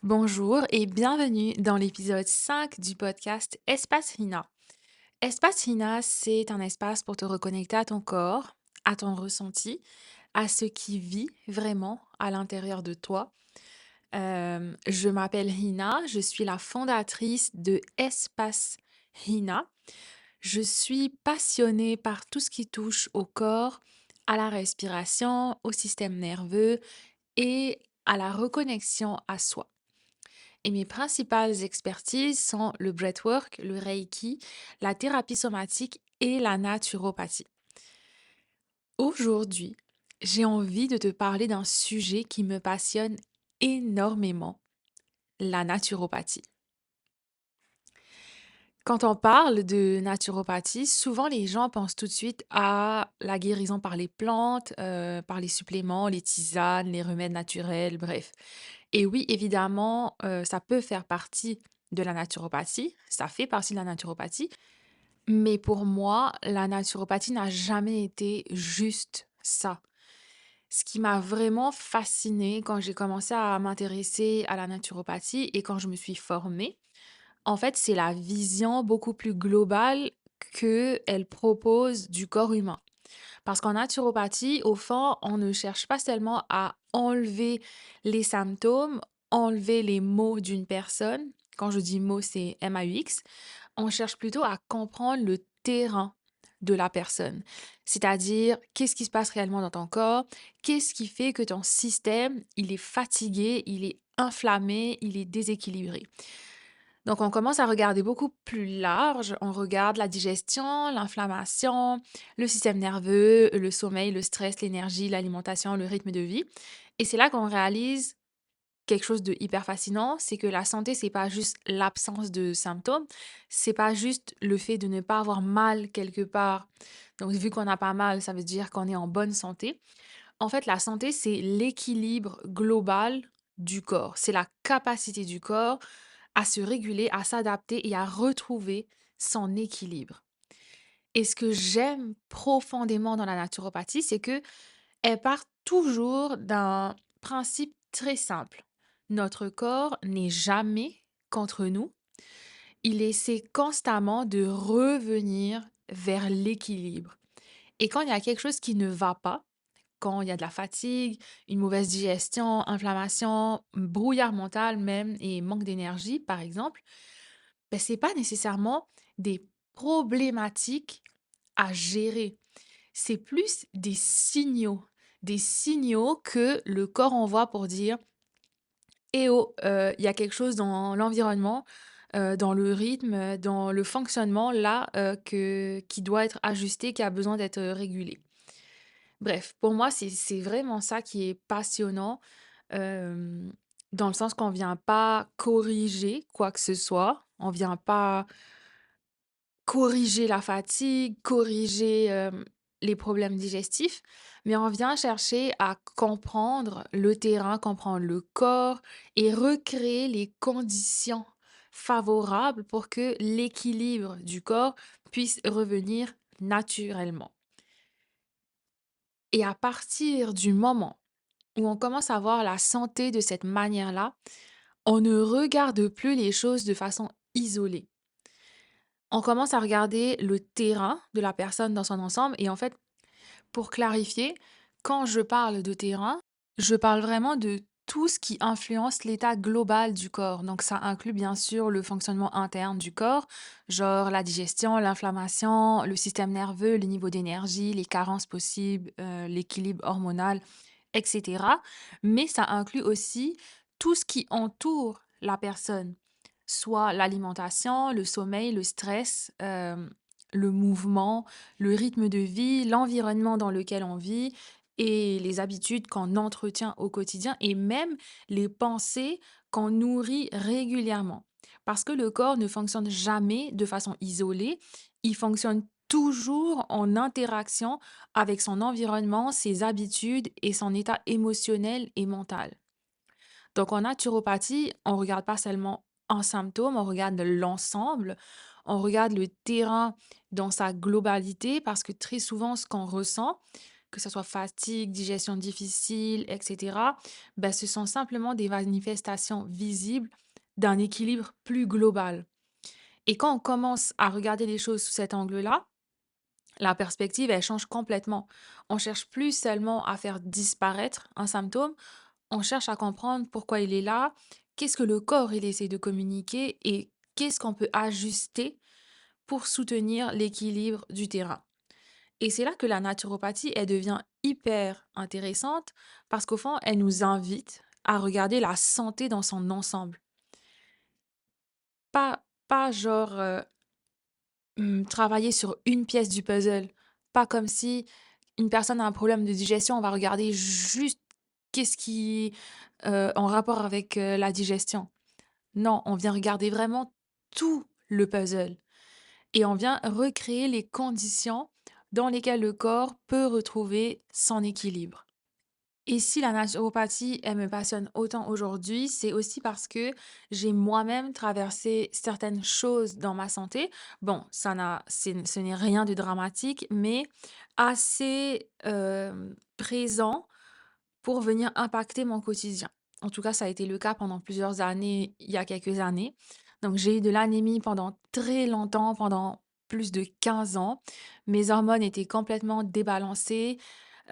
Bonjour et bienvenue dans l'épisode 5 du podcast Espace Rina. Espace Rina, c'est un espace pour te reconnecter à ton corps, à ton ressenti, à ce qui vit vraiment à l'intérieur de toi. Je m'appelle Rina, je suis la fondatrice de Espace Rina. Je suis passionnée par tout ce qui touche au corps, à la respiration, au système nerveux et à la reconnexion à soi. Et mes principales expertises sont le breathwork, le reiki, la thérapie somatique et la naturopathie. Aujourd'hui, j'ai envie de te parler d'un sujet qui me passionne énormément, la naturopathie. Quand on parle de naturopathie, souvent les gens pensent tout de suite à la guérison par les plantes, par les suppléments, les tisanes, les remèdes naturels, bref. Et oui, évidemment, ça peut faire partie de la naturopathie, ça fait partie de la naturopathie, mais pour moi, la naturopathie n'a jamais été juste ça. Ce qui m'a vraiment fascinée quand j'ai commencé à m'intéresser à la naturopathie et quand je me suis formée, en fait, c'est la vision beaucoup plus globale qu'elle propose du corps humain. Parce qu'en naturopathie, au fond, on ne cherche pas seulement à enlever les symptômes, enlever les maux d'une personne. Quand je dis maux, c'est MAUX. On cherche plutôt à comprendre le terrain de la personne. C'est-à-dire, qu'est-ce qui se passe réellement dans ton corps? Qu'est-ce qui fait que ton système, il est fatigué, il est inflammé, il est déséquilibré? Donc, on commence à regarder beaucoup plus large. On regarde la digestion, l'inflammation, le système nerveux, le sommeil, le stress, l'énergie, l'alimentation, le rythme de vie. Et c'est là qu'on réalise quelque chose de hyper fascinant, c'est que la santé, c'est pas juste l'absence de symptômes, c'est pas juste le fait de ne pas avoir mal quelque part. Donc, vu qu'on n'a pas mal, ça veut dire qu'on est en bonne santé. En fait, la santé, c'est l'équilibre global du corps. C'est la capacité du corps à se réguler, à s'adapter et à retrouver son équilibre. Et ce que j'aime profondément dans la naturopathie, c'est que elle part toujours d'un principe très simple. Notre corps n'est jamais contre nous. Il essaie constamment de revenir vers l'équilibre. Et quand il y a quelque chose qui ne va pas, quand il y a de la fatigue, une mauvaise digestion, inflammation, brouillard mental même et manque d'énergie, par exemple, ben, c'est pas nécessairement des problématiques à gérer. C'est plus des signaux que le corps envoie pour dire: «Eh oh, il y a quelque chose dans l'environnement, dans le rythme, dans le fonctionnement là, qui doit être ajusté, qui a besoin d'être, régulé». Bref, pour moi, c'est vraiment ça qui est passionnant, hem, dans le sens qu'on vient pas corriger quoi que ce soit. On vient pas corriger la fatigue, corriger, les problèmes digestifs, mais on vient chercher à comprendre le terrain, comprendre le corps et recréer les conditions favorables pour que l'équilibre du corps puisse revenir naturellement. Et à partir du moment où on commence à voir la santé de cette manière-là, on ne regarde plus les choses de façon isolée. On commence à regarder le terrain de la personne dans son ensemble et en fait, pour clarifier, quand je parle de terrain, je parle vraiment de tout ce qui influence l'état global du corps. Donc ça inclut bien sûr le fonctionnement interne du corps, genre la digestion, l'inflammation, le système nerveux, le niveau d'énergie, les carences possibles, l'équilibre hormonal, etc. Mais ça inclut aussi tout ce qui entoure la personne, soit l'alimentation, le sommeil, le stress, le mouvement, le rythme de vie, l'environnement dans lequel on vit et les habitudes qu'on entretient au quotidien et même les pensées qu'on nourrit régulièrement. Parce que le corps ne fonctionne jamais de façon isolée, il fonctionne toujours en interaction avec son environnement, ses habitudes et son état émotionnel et mental. Donc en naturopathie, on regarde pas seulement un symptôme, on regarde l'ensemble, on regarde le terrain dans sa globalité parce que très souvent, ce qu'on ressent, que ça soit fatigue, digestion difficile, et cetera, bah, ce sont simplement des manifestations visibles d'un équilibre plus global. Et quand on commence à regarder les choses sous cet angle-là, la perspective, elle change complètement. On cherche plus seulement à faire disparaître un symptôme, on cherche à comprendre pourquoi il est là, qu'est-ce que le corps il essaie de communiquer et qu'est-ce qu'on peut ajuster pour soutenir l'équilibre du terrain. Et c'est là que la naturopathie, elle devient hyper intéressante parce qu'au fond, elle nous invite à regarder la santé dans son ensemble. Pas genre travailler sur une pièce du puzzle. Pas comme si une personne a un problème de digestion, on va regarder juste qu'est-ce qui en rapport avec la digestion. Non, on vient regarder vraiment tout le puzzle et on vient recréer les conditions dans lesquelles le corps peut retrouver son équilibre. Et si la naturopathie, elle me passionne autant aujourd'hui, c'est aussi parce que j'ai moi-même traversé certaines choses dans ma santé. Bon, ce n'est rien de dramatique, mais assez présent pour venir impacter mon quotidien. En tout cas, ça a été le cas pendant plusieurs années, il y a quelques années. Donc, j'ai eu de l'anémie pendant très longtemps, pendant plus de 15 ans. Mes hormones étaient complètement débalancées.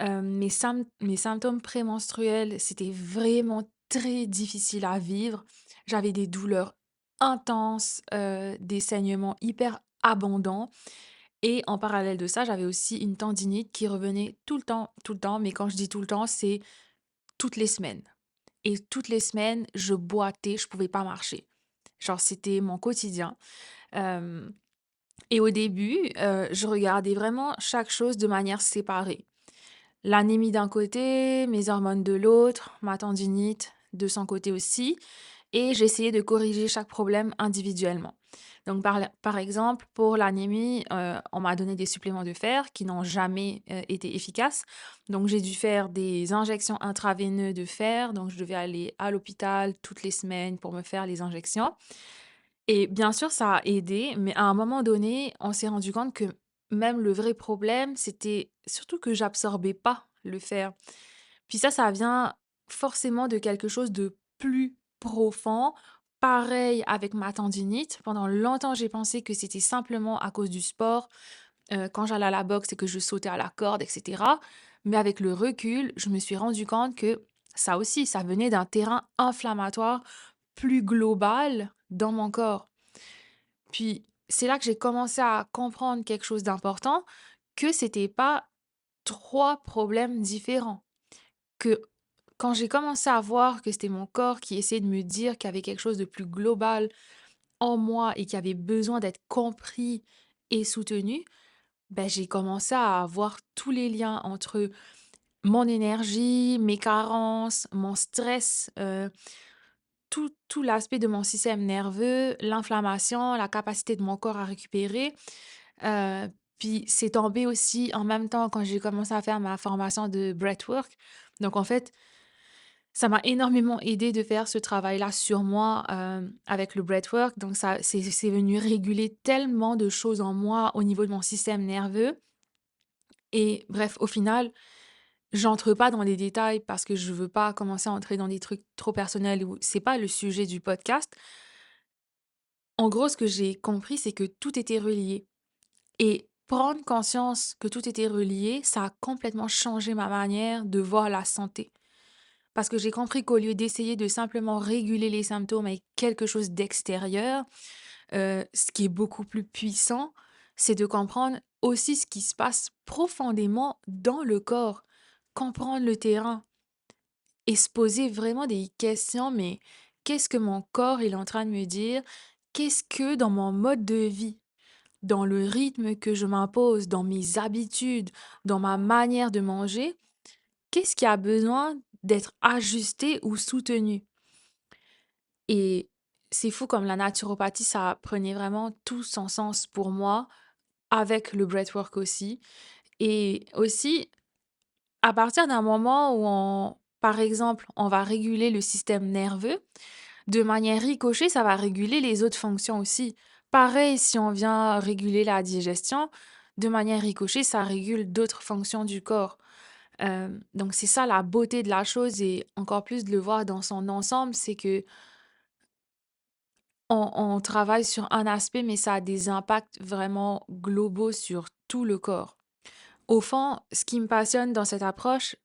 Mes symptômes prémenstruels, c'était vraiment très difficile à vivre. J'avais des douleurs intenses, des saignements hyper abondants. Et en parallèle de ça, j'avais aussi une tendinite qui revenait tout le temps. Mais quand je dis tout le temps, c'est toutes les semaines. Et toutes les semaines, je boitais, je pouvais pas marcher. Genre, c'était mon quotidien. Hem et au début, je regardais vraiment chaque chose de manière séparée. L'anémie d'un côté, mes hormones de l'autre, ma tendinite de son côté aussi, et j'essayais de corriger chaque problème individuellement. Donc par exemple, pour l'anémie, on m'a donné des suppléments de fer qui n'ont jamais, été efficaces. Donc j'ai dû faire des injections intraveineuses de fer, donc je devais aller à l'hôpital toutes les semaines pour me faire les injections et bien sûr ça a aidé, mais à un moment donné, on s'est rendu compte que même le vrai problème, c'était surtout que j'absorbais pas le fer. Puis ça vient forcément de quelque chose de plus profond. Pareil avec ma tendinite. Pendant longtemps, j'ai pensé que c'était simplement à cause du sport, quand j'allais à la boxe et que je sautais à la corde et cetera. Mais avec le recul, je me suis rendu compte que ça aussi, ça venait d'un terrain inflammatoire plus global dans mon corps. Puis c'est là que j'ai commencé à comprendre quelque chose d'important, que c'était pas 3 problèmes différents. Que quand j'ai commencé à voir que c'était mon corps qui essayait de me dire qu'il y avait quelque chose de plus global en moi et qui avait besoin d'être compris et soutenu, ben, j'ai commencé à voir tous les liens entre mon énergie, mes carences, mon stress, tout l'aspect de mon système nerveux, l'inflammation, la capacité de mon corps à récupérer. Heu, Puis c'est tombé aussi en même temps quand j'ai commencé à faire ma formation de breathwork. Donc en fait, ça m'a énormément aidé de faire ce travail-là sur moi, avec le breathwork. Donc ça c'est venu réguler tellement de choses en moi au niveau de mon système nerveux et bref, au final, j'entre pas dans les détails parce que je veux pas commencer à entrer dans des trucs trop personnels ou c'est pas le sujet du podcast. En gros, ce que j'ai compris, c'est que tout était relié et prendre conscience que tout était relié, ça a complètement changé ma manière de voir la santé. Parce que j'ai compris qu'au lieu d'essayer de simplement réguler les symptômes avec quelque chose d'extérieur, ce qui est beaucoup plus puissant, c'est de comprendre aussi ce qui se passe profondément dans le corps, comprendre le terrain et se poser vraiment des questions, mais qu'est-ce que mon corps est en train de me dire? Qu'est-ce que dans mon mode de vie, dans le rythme que je m'impose, dans mes habitudes, dans ma manière de manger, qu'est-ce qui a besoin d'être ajusté ou soutenu? Et c'est fou comme la naturopathie, ça prenait vraiment tout son sens pour moi, avec le breathwork aussi. Et aussi, à partir d'un moment où par exemple, on va réguler le système nerveux, de manière ricochet, ça va réguler les autres fonctions aussi. Pareil, si on vient réguler la digestion, de manière ricochet, ça régule d'autres fonctions du corps. Donc c'est ça la beauté de la chose et encore plus de le voir dans son ensemble, c'est que on travaille sur un aspect, mais ça a des impacts vraiment globaux sur tout le corps. Au fond, ce qui me passionne dans cette approche,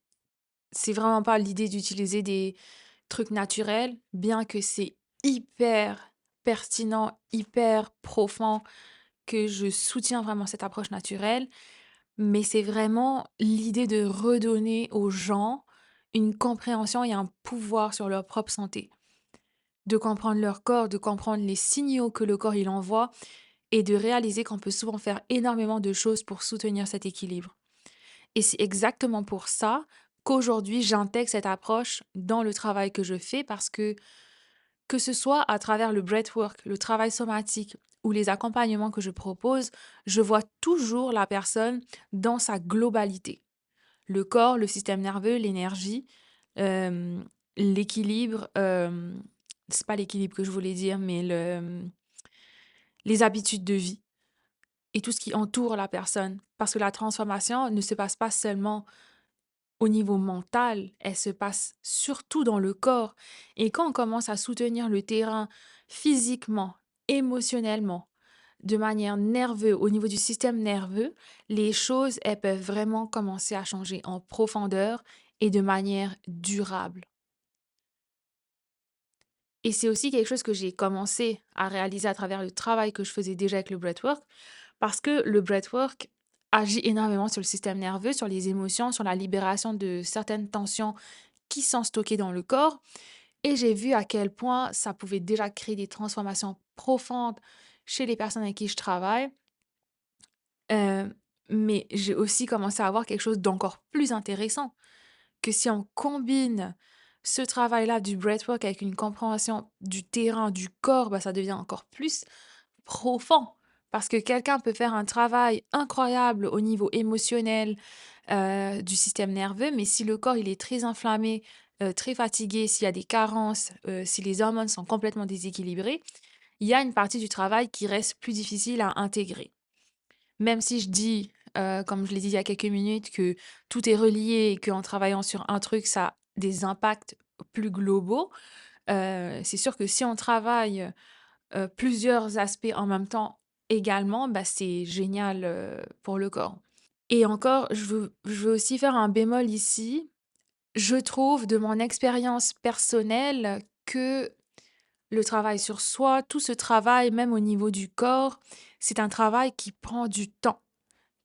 c'est vraiment pas l'idée d'utiliser des trucs naturels, bien que c'est hyper pertinent, hyper profond, que je soutiens vraiment cette approche naturelle, mais c'est vraiment l'idée de redonner aux gens une compréhension et un pouvoir sur leur propre santé, de comprendre leur corps, de comprendre les signaux que le corps il envoie et de réaliser qu'on peut souvent faire énormément de choses pour soutenir cet équilibre. Et c'est exactement pour ça qu'aujourd'hui j'intègre cette approche dans le travail que je fais parce que ce soit à travers le breathwork, le travail somatique ou les accompagnements que je propose, je vois toujours la personne dans sa globalité. Le corps, le système nerveux, l'énergie, hem, l'équilibre, c'est pas l'équilibre que je voulais dire, mais les habitudes de vie et tout ce qui entoure la personne. Parce que la transformation ne se passe pas seulement au niveau mental, elle se passe surtout dans le corps. Et quand on commence à soutenir le terrain physiquement, émotionnellement, de manière nerveuse, au niveau du système nerveux, les choses, elles peuvent vraiment commencer à changer en profondeur et de manière durable. Et c'est aussi quelque chose que j'ai commencé à réaliser à travers le travail que je faisais déjà avec le breathwork, parce que le breathwork agit énormément sur le système nerveux, sur les émotions, sur la libération de certaines tensions qui sont stockées dans le corps. Et j'ai vu à quel point ça pouvait déjà créer des transformations profondes chez les personnes avec qui je travaille. Euh, mais j'ai aussi commencé à avoir quelque chose d'encore plus intéressant, que si on combine ce travail-là du breathwork avec une compréhension du terrain, du corps, bah, ça devient encore plus profond. Parce que quelqu'un peut faire un travail incroyable au niveau émotionnel, du système nerveux, mais si le corps il est très inflammé, très fatigué, s'il y a des carences, si les hormones sont complètement déséquilibrées, il y a une partie du travail qui reste plus difficile à intégrer. Même si je dis, comme je l'ai dit il y a quelques minutes, que tout est relié et qu'en travaillant sur un truc, ça a des impacts plus globaux, c'est sûr que si on travaille, plusieurs aspects en même temps également, bah, c'est génial, pour le corps. Et encore, je veux aussi faire un bémol ici. Je trouve de mon expérience personnelle que le travail sur soi, tout ce travail, même au niveau du corps, c'est un travail qui prend du temps.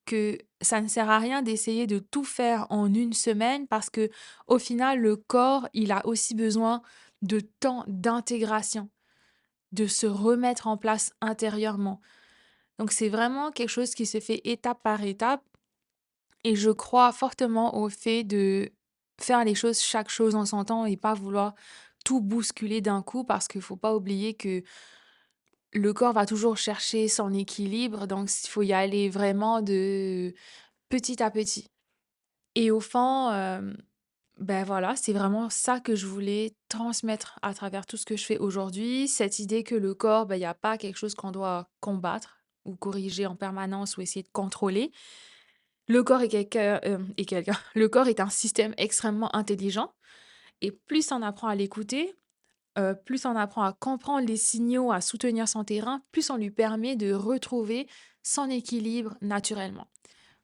Que ça ne sert à rien d'essayer de tout faire en une semaine parce que au final, le corps, il a aussi besoin de temps d'intégration, de se remettre en place intérieurement. Donc c'est vraiment quelque chose qui se fait étape par étape et je crois fortement au fait de faire les choses, chaque chose en son temps et pas vouloir tout bousculer d'un coup parce qu'il faut pas oublier que le corps va toujours chercher son équilibre, donc il faut y aller vraiment de petit à petit. Et au fond, ben voilà, c'est vraiment ça que je voulais transmettre à travers tout ce que je fais aujourd'hui. Cette idée que le corps, ben, il y a pas quelque chose qu'on doit combattre ou corriger en permanence ou essayer de contrôler. Le corps est quelqu'un le corps est un système extrêmement intelligent et plus on apprend à l'écouter, plus on apprend à comprendre les signaux, à soutenir son terrain, plus on lui permet de retrouver son équilibre naturellement.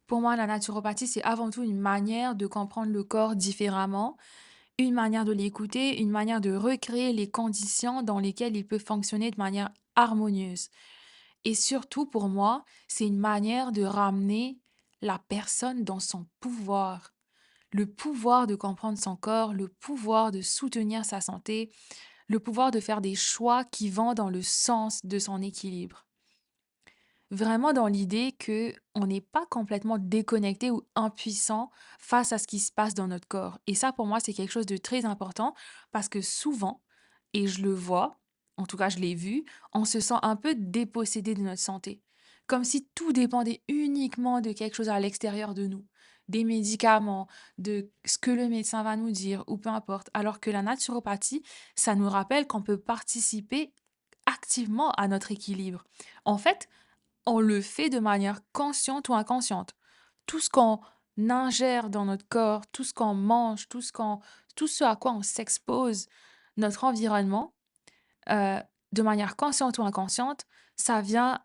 Pour moi, la naturopathie, c'est avant tout une manière de comprendre le corps différemment, une manière de l'écouter, une manière de recréer les conditions dans lesquelles il peut fonctionner de manière harmonieuse. Et surtout, pour moi, c'est une manière de ramener la personne dans son pouvoir. Le pouvoir de comprendre son corps, le pouvoir de soutenir sa santé, le pouvoir de faire des choix qui vont dans le sens de son équilibre. Vraiment dans l'idée que on n'est pas complètement déconnecté ou impuissant face à ce qui se passe dans notre corps. Et ça, pour moi, c'est quelque chose de très important parce que souvent, et je le vois, en tout cas je l'ai vu, on se sent un peu dépossédé de notre santé. Comme si tout dépendait uniquement de quelque chose à l'extérieur de nous, des médicaments, de ce que le médecin va nous dire, ou peu importe. Alors que la naturopathie, ça nous rappelle qu'on peut participer activement à notre équilibre. En fait, on le fait de manière consciente ou inconsciente. Tout ce qu'on ingère dans notre corps, tout ce qu'on mange, tout ce à quoi on s'expose, notre environnement, heu, de manière consciente ou inconsciente, ça vient,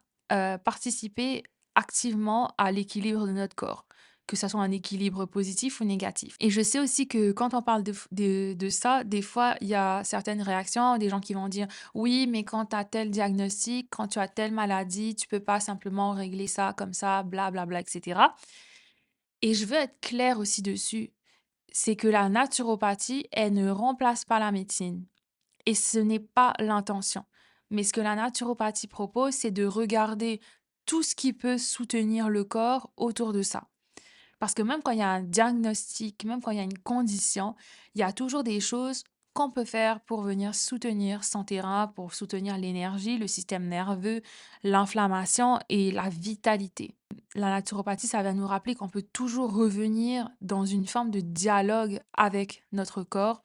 participer activement à l'équilibre de notre corps, que ça soit un équilibre positif ou négatif. Et je sais aussi que quand on parle de ça, des fois, il y a certaines réactions, des gens qui vont dire: «Oui, mais quand tu as tel diagnostic, quand tu as telle maladie, tu peux pas simplement régler ça comme ça, bla bla bla» et cetera. Et je veux être claire aussi dessus, c'est que la naturopathie, elle ne remplace pas la médecine. Et ce n'est pas l'intention. Mais ce que la naturopathie propose, c'est de regarder tout ce qui peut soutenir le corps autour de ça. Parce que même quand il y a un diagnostic, même quand il y a une condition, il y a toujours des choses qu'on peut faire pour venir soutenir son terrain, pour soutenir l'énergie, le système nerveux, l'inflammation et la vitalité. La naturopathie, ça va nous rappeler qu'on peut toujours revenir dans une forme de dialogue avec notre corps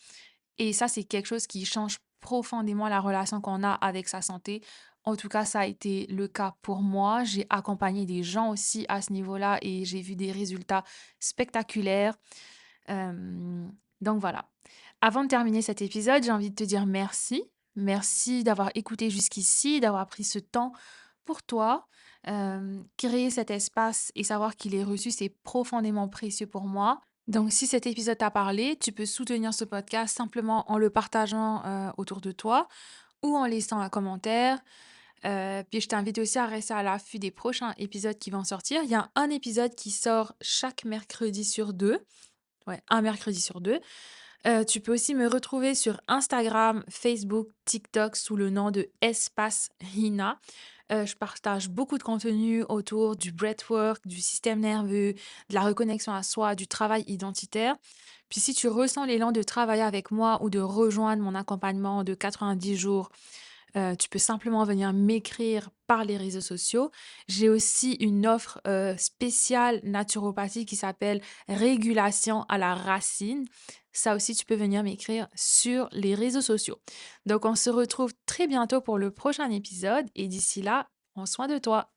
et ça, c'est quelque chose qui change profondément la relation qu'on a avec sa santé. En tout cas, ça a été le cas pour moi. J'ai accompagné des gens aussi à ce niveau-là et j'ai vu des résultats spectaculaires. Donc voilà. Avant de terminer cet épisode, j'ai envie de te dire merci. Merci d'avoir écouté jusqu'ici, d'avoir pris ce temps pour toi. Créer cet espace et savoir qu'il est reçu, c'est profondément précieux pour moi. Donc, si cet épisode t'a parlé, tu peux soutenir ce podcast simplement en le partageant autour de toi ou en laissant un commentaire. Puis je t'invite aussi à rester à l'affût des prochains épisodes qui vont sortir. Il y a un épisode qui sort chaque mercredi sur deux. Ouais, un mercredi sur deux. Tu peux aussi me retrouver sur Instagram, Facebook, TikTok sous le nom de Espace Rina. Je partage beaucoup de contenu autour du breathwork, du système nerveux, de la reconnexion à soi, du travail identitaire. Puis si tu ressens l'élan de travailler avec moi ou de rejoindre mon accompagnement de 90 jours, tu peux simplement venir m'écrire par les réseaux sociaux. J'ai aussi une offre, spéciale naturopathie qui s'appelle «Régulation à la racine». Ça aussi, tu peux venir m'écrire sur les réseaux sociaux. Donc on se retrouve très bientôt pour le prochain épisode et d'ici là, prends soin de toi.